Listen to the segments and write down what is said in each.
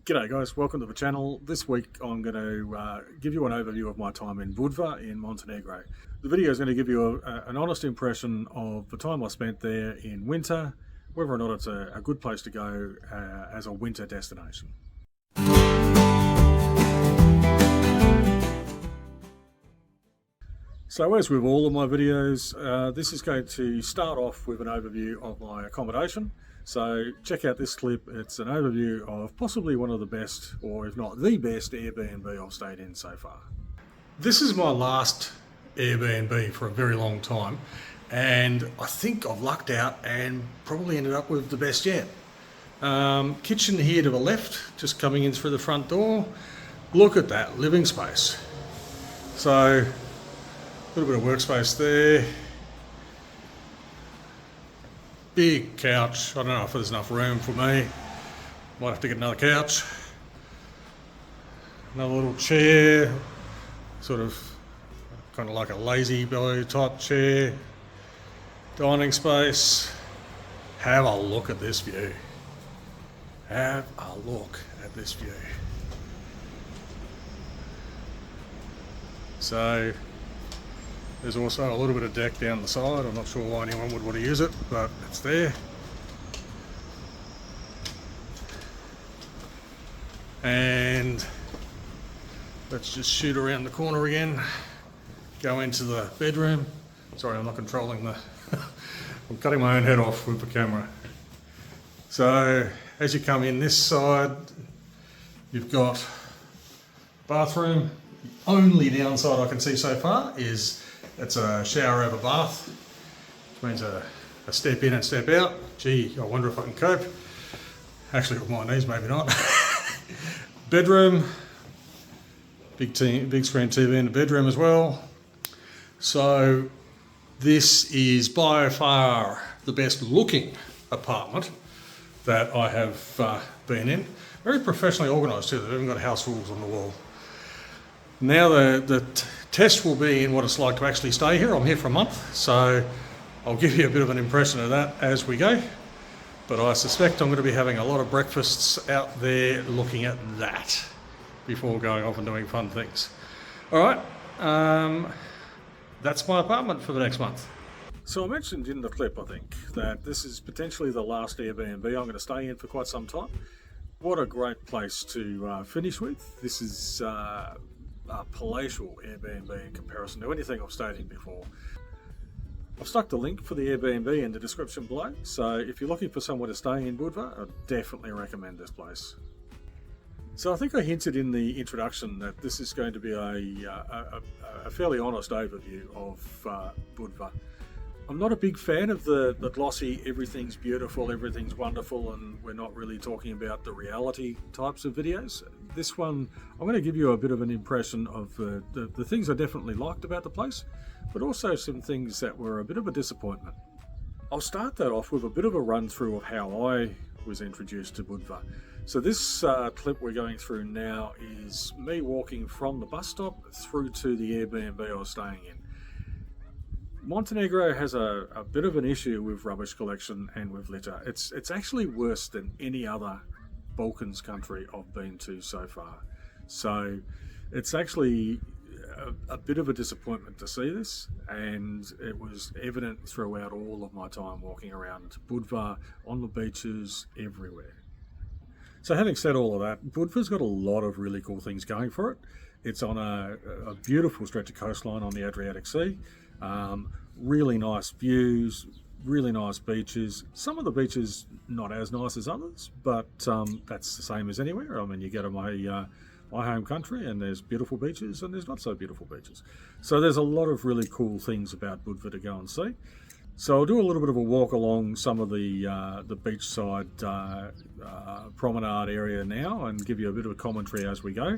G'day guys, welcome to the channel. This week I'm going to give you an overview of my time in Budva in Montenegro. The video is going to give you an honest impression of the time I spent there in winter, whether or not it's a good place to go as a winter destination. So as with all of my videos, this is going to start off with an overview of my accommodation. So check out this clip. It's an overview of possibly one of the best, or if not the best, Airbnb I've stayed in so far. This is my last Airbnb for a very long time, and I think I've lucked out and probably ended up with the best yet. Kitchen here to the left, just coming in through the front door. Look at that living space. So a little bit of workspace there. Big couch. I don't know if there's enough room for me. Might have to get another couch. Another little chair, sort of kind of like a lazy boy type chair. Dining space. Have a look at this view. Have a look at this view. So there's also a little bit of deck down the side. I'm not sure why anyone would want to use it, but it's there. And let's just shoot around the corner again. Go into the bedroom. Sorry, I'm not controlling the... I'm cutting my own head off with the camera. So as you come in this side, you've got bathroom. The only downside I can see so far is it's a shower over bath, which means a step in and step out. Gee, I wonder if I can cope. Actually, with my knees, maybe not. Bedroom, big screen TV in the bedroom as well. So this is by far the best looking apartment that I have been in. Very professionally organised too. They've even got house rules on the wall. Now the test will be in what it's like to actually stay here. I'm here for a month, so I'll give you a bit of an impression of that as we go. But I suspect I'm going to be having a lot of breakfasts out there looking at that before going off and doing fun things. All right, that's my apartment for the next month. So I mentioned in the clip, I think, that this is potentially the last Airbnb I'm going to stay in for quite some time. What a great place to finish with. This is a palatial Airbnb in comparison to anything I've stayed in before. I've stuck the link for the Airbnb in the description below, so if you're looking for somewhere to stay in Budva, I'd definitely recommend this place. So I think I hinted in the introduction that this is going to be a fairly honest overview of Budva. I'm not a big fan of the glossy, everything's beautiful, everything's wonderful, and we're not really talking about the reality types of videos. This one, I'm going to give you a bit of an impression of the things I definitely liked about the place, but also some things that were a bit of a disappointment. I'll start that off with a bit of a run through of how I was introduced to Budva. So this clip we're going through now is me walking from the bus stop through to the Airbnb I was staying in. Montenegro has a bit of an issue with rubbish collection and with litter. It's actually worse than any other Balkans country I've been to so far. So it's actually a bit of a disappointment to see this, and it was evident throughout all of my time walking around Budva, on the beaches, everywhere. So having said all of that, Budva's got a lot of really cool things going for it. It's on a beautiful stretch of coastline on the Adriatic Sea. Really nice views, really nice beaches. Some of the beaches not as nice as others, but that's the same as anywhere. I mean, you go to my home country and there's beautiful beaches and there's not so beautiful beaches. So there's a lot of really cool things about Budva to go and see. So I'll do a little bit of a walk along some of the beachside promenade area now and give you a bit of a commentary as we go.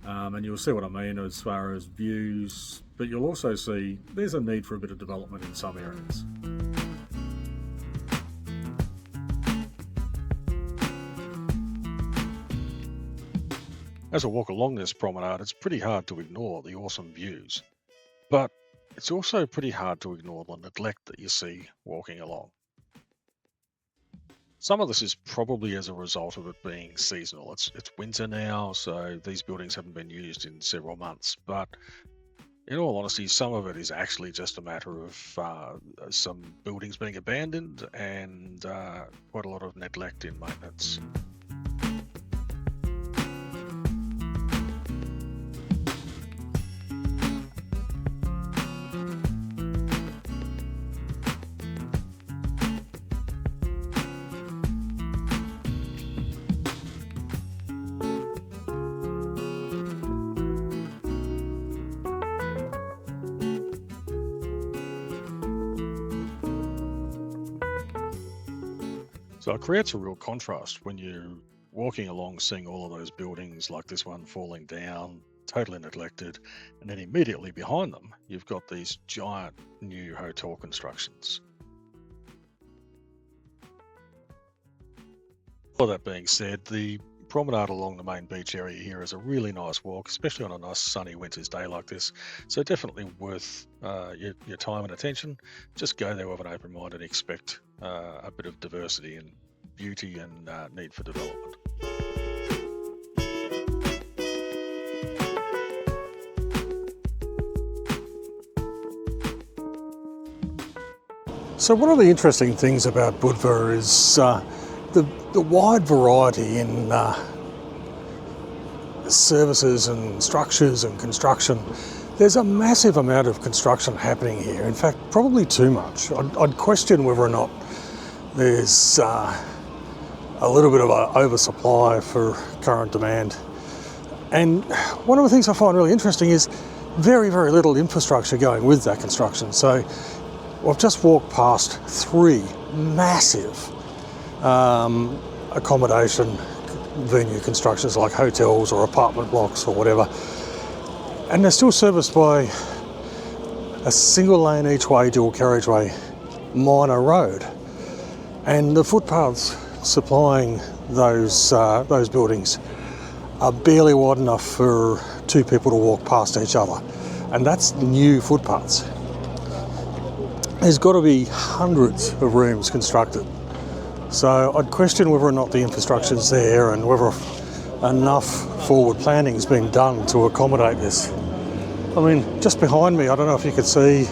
And you'll see what I mean as far as views, but you'll also see there's a need for a bit of development in some areas. As I walk along this promenade, it's pretty hard to ignore the awesome views, but it's also pretty hard to ignore the neglect that you see walking along. Some of this is probably as a result of it being seasonal. It's winter now, so these buildings haven't been used in several months. But in all honesty, some of it is actually just a matter of some buildings being abandoned and quite a lot of neglect in maintenance. So it creates a real contrast when you're walking along, seeing all of those buildings like this one falling down, totally neglected, and then immediately behind them, you've got these giant new hotel constructions. All that being said, the promenade along the main beach area here is a really nice walk, especially on a nice sunny winter's day like this. So definitely worth your time and attention. Just go there with an open mind and expect a bit of diversity and beauty and need for development. So one of the interesting things about Budva is the wide variety in services and structures and construction. There's a massive amount of construction happening here. In fact, probably too much. I'd question whether or not there's a little bit of an oversupply for current demand. And one of the things I find really interesting is very, very little infrastructure going with that construction. So I've just walked past 3 massive accommodation venue constructions like hotels or apartment blocks or whatever, and they're still serviced by a single lane each way dual carriageway minor road, and the footpaths supplying those buildings are barely wide enough for 2 people to walk past each other, and that's new footpaths. There's got to be hundreds of rooms constructed. So I'd question whether or not the infrastructure's there and whether enough forward planning's been done to accommodate this. I mean, just behind me, I don't know if you could see,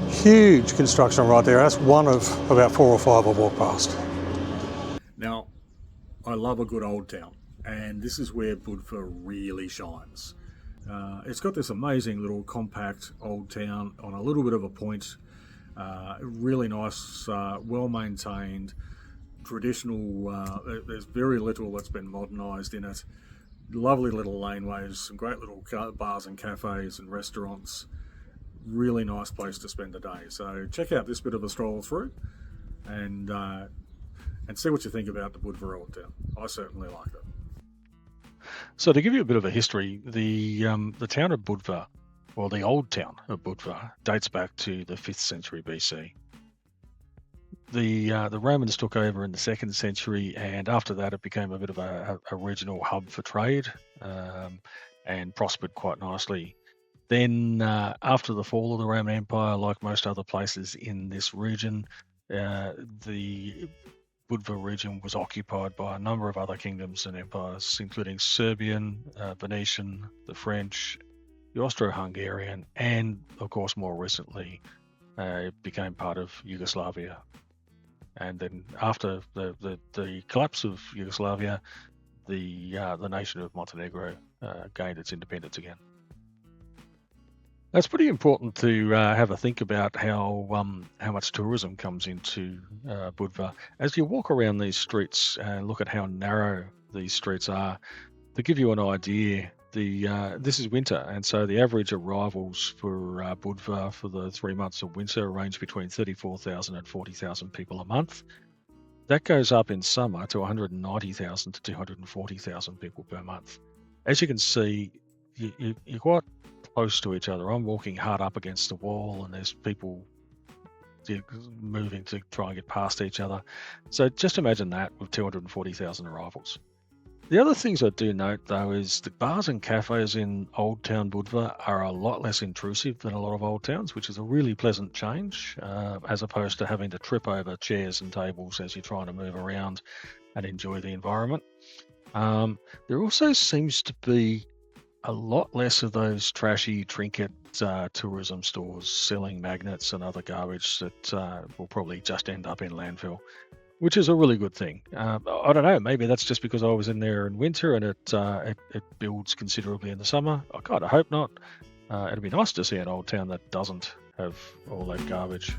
huge construction right there. That's one of about 4 or 5 I've walked past. Now, I love a good old town, and this is where Budva really shines. It's got this amazing little compact old town on a little bit of a point. Really nice, well maintained, traditional. There's very little that's been modernised in it. Lovely little laneways, some great little bars and cafes and restaurants. Really nice place to spend a day. So check out this bit of a stroll through, and see what you think about the Budva Old Town. I certainly like it. So to give you a bit of a history, the town of Budva, or the old town of Budva, dates back to the 5th century BC. The Romans took over in the 2nd century, and after that it became a bit of a regional hub for trade, and prospered quite nicely. Then after the fall of the Roman Empire, like most other places in this region, the Budva region was occupied by a number of other kingdoms and empires, including Serbian, Venetian, the French, the Austro-Hungarian, and of course more recently it became part of Yugoslavia. And then after the collapse of Yugoslavia, the nation of Montenegro gained its independence again. It's pretty important to have a think about how much tourism comes into Budva. As you walk around these streets and look at how narrow these streets are, to give you an idea, this is winter, and so the average arrivals for Budva for the 3 months of winter range between 34,000 and 40,000 people a month. That goes up in summer to 190,000 to 240,000 people per month. As you can see, you're quite close to each other. I'm walking hard up against the wall, and there's people moving to try and get past each other. So just imagine that with 240,000 arrivals. The other things I do note, though, is the bars and cafes in Old Town Budva are a lot less intrusive than a lot of old towns, which is a really pleasant change, as opposed to having to trip over chairs and tables as you're trying to move around and enjoy the environment. There also seems to be a lot less of those trashy trinket tourism stores selling magnets and other garbage that will probably just end up in landfill, which is a really good thing. I don't know, maybe that's just because I was in there in winter and it builds considerably in the summer. I kind of hope not. It'd be nice to see an old town that doesn't have all that garbage.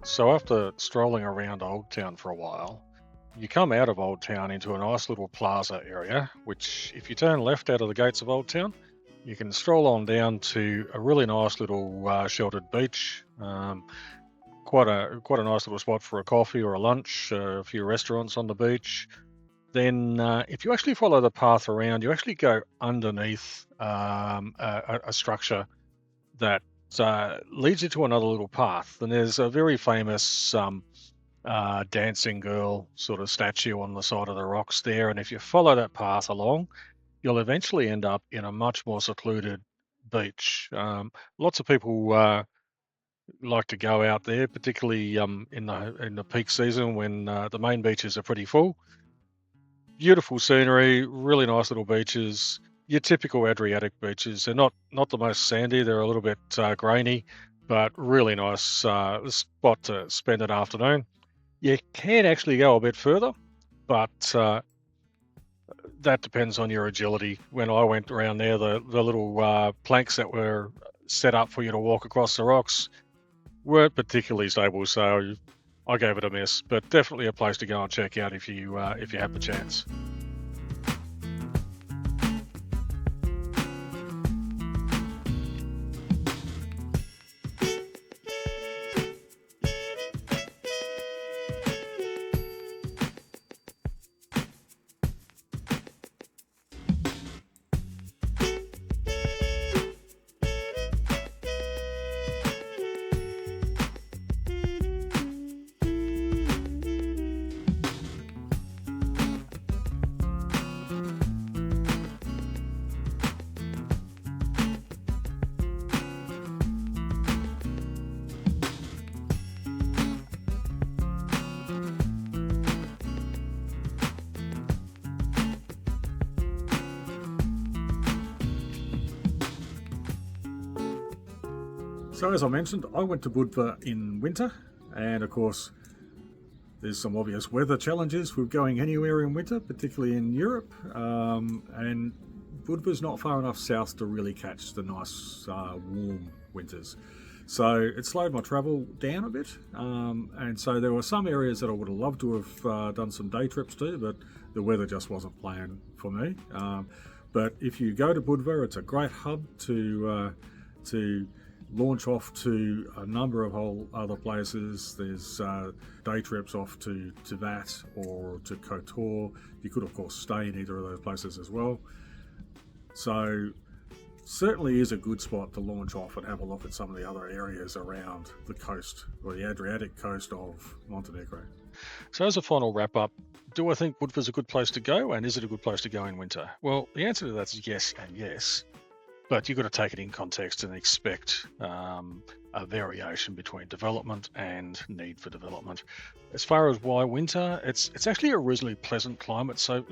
So after strolling around Old Town for a while, you come out of Old Town into a nice little plaza area, which if you turn left out of the gates of Old Town, you can stroll on down to a really nice little sheltered beach. Quite a nice little spot for a coffee or a lunch, a few restaurants on the beach. Then if you actually follow the path around, you actually go underneath a structure that leads you to another little path. And there's a very famous dancing girl sort of statue on the side of the rocks there. And if you follow that path along, you'll eventually end up in a much more secluded beach. Lots of people like to go out there, particularly in the peak season when the main beaches are pretty full. Beautiful scenery, really nice little beaches. Your typical Adriatic beaches. They're not the most sandy. They're a little bit grainy, but really nice spot to spend an afternoon. You can actually go a bit further, but that depends on your agility. When I went around there, the little planks that were set up for you to walk across the rocks weren't particularly stable, so I gave it a miss. But definitely a place to go and check out if you have the chance. So as I mentioned, I went to Budva in winter, and of course there's some obvious weather challenges with going anywhere in winter, particularly in Europe, and Budva's not far enough south to really catch the nice warm winters. So it slowed my travel down a bit, and so there were some areas that I would have loved to have done some day trips to, but the weather just wasn't playing for me. But if you go to Budva, it's a great hub to launch off to a number of whole other places. There's day trips off to Tivat or to Kotor. You could, of course, stay in either of those places as well. So certainly is a good spot to launch off and have a look at some of the other areas around the coast, or the Adriatic coast of Montenegro. So as a final wrap up, do I think Budva's a good place to go, and is it a good place to go in winter? Well, the answer to that is yes and yes. But you've got to take it in context and expect a variation between development and need for development. As far as why winter, it's actually a reasonably pleasant climate. So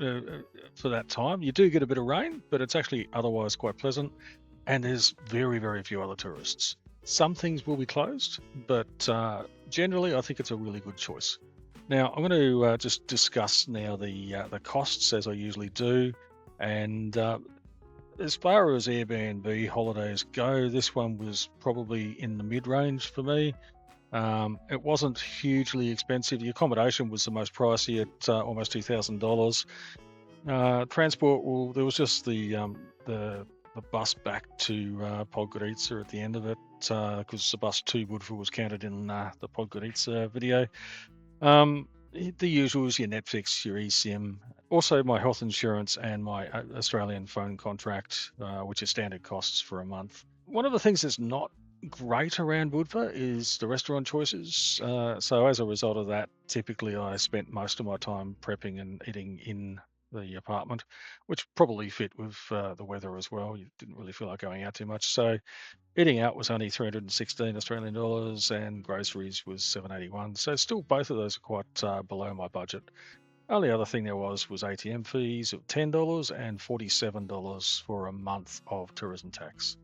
for that time, you do get a bit of rain, but it's actually otherwise quite pleasant. And there's very, very few other tourists. Some things will be closed, but generally, I think it's a really good choice. Now, I'm going to just discuss now the costs as I usually do, and as far as Airbnb holidays go, this one was probably in the mid-range for me. It wasn't hugely expensive. The accommodation was the most pricey at almost $2,000. Transport, well, there was just the bus back to Podgorica at the end of it, because the bus to Budva was counted in the Podgorica video. The usuals, your Netflix, your eSIM, also my health insurance and my Australian phone contract, which is standard costs for a month. One of the things that's not great around Budva is the restaurant choices. So as a result of that, typically I spent most of my time prepping and eating in the apartment, which probably fit with the weather as well. You didn't really feel like going out too much. So eating out was only 316 Australian dollars and groceries was 781. So still both of those are quite below my budget. Only other thing there was ATM fees of $10 and $47 for a month of tourism tax.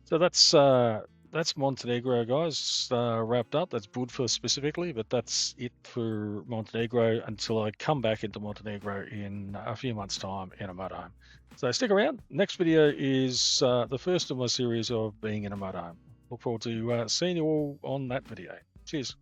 So that's Montenegro, guys. Wrapped up. That's Budva specifically, but that's it for Montenegro until I come back into Montenegro in a few months' time in a motorhome. So stick around. Next video is the first of my series of being in a motorhome. Look forward to seeing you all on that video. Cheers.